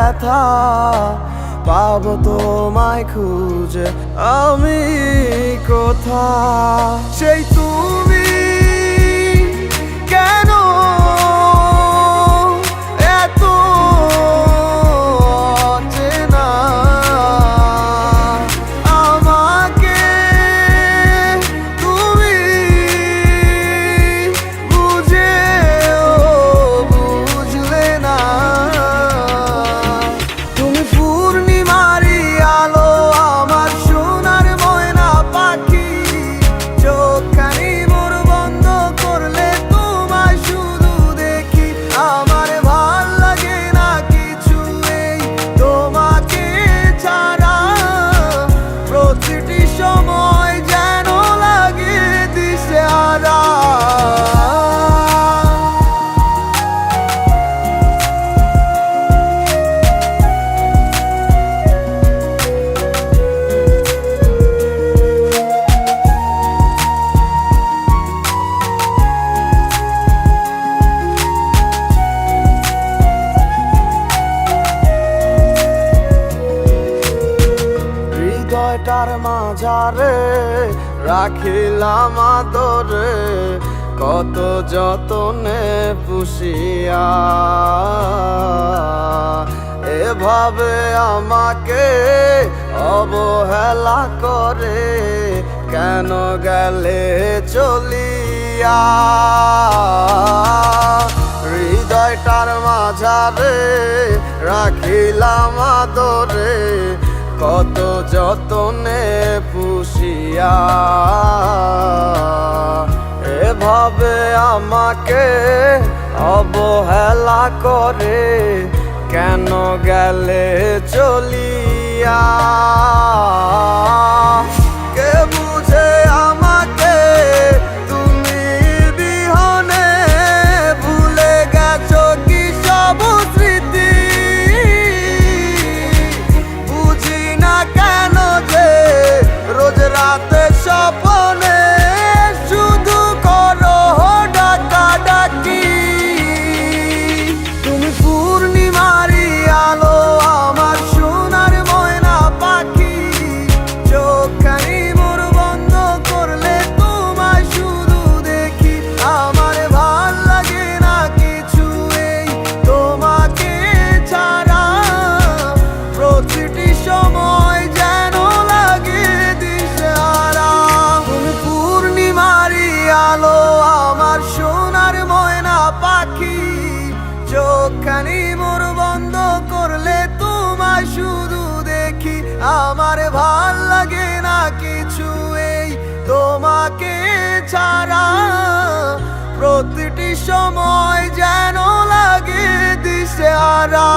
ব্যথা পাবো তোমায় খুঁজে আমি কোথা সেই তুমি কেন এত অচেনা আমাকে তুমি বুঝলে না তুমি পূর্ণিমারি আলো আমার সোনার ময়না পাখি চোখখানি মোর বন্ধ করলে তোমায় শুধু দেখি আমার ভাল লাগে না কিছু এই তোমাকে ছাড়া প্রতিটি সময় যেন লাগে দিশেহারা হৃদয়টার মাঝারে রাখিলাম আদরে কত যতনে পুষিয়া এভাবে আমাকে অবহেলা করে কেন গেলে চলিয়া হৃদয়টার মাঝারে রাখিলাম আদরে কত যতনে পুষিয়া এভাবে আমাকে অবহেলা করে কেন গেলে চলিয়া কে বুঝে আমাকে তুমি বিহনে ভুলে গেছো কি সব স্মৃতি কেন যে রোজ রাতে স্বপ্নে শুধু করো ডাকাডাকি তুমি পূর্ণিমারি আলো আমার সোনার ময়না পাখি চোখখানি মোর বন্ধ করলে তোমায় শুধু দেখি আমার ভাল লাগে না কিছু এই তোমাকে ছাড়া প্রতিটি সময় যেন লাগে দিশেহারা তুমি পূর্ণিমারি আলো আমার সোনার ময়না পাখি চোখখানি মোর বন্ধ করলে তোমায় শুধু দেখি আমার ভাল লাগে না কিছু এই তোমাকে ছাড়া প্রতিটি সময় যেন লাগে দিশেহারা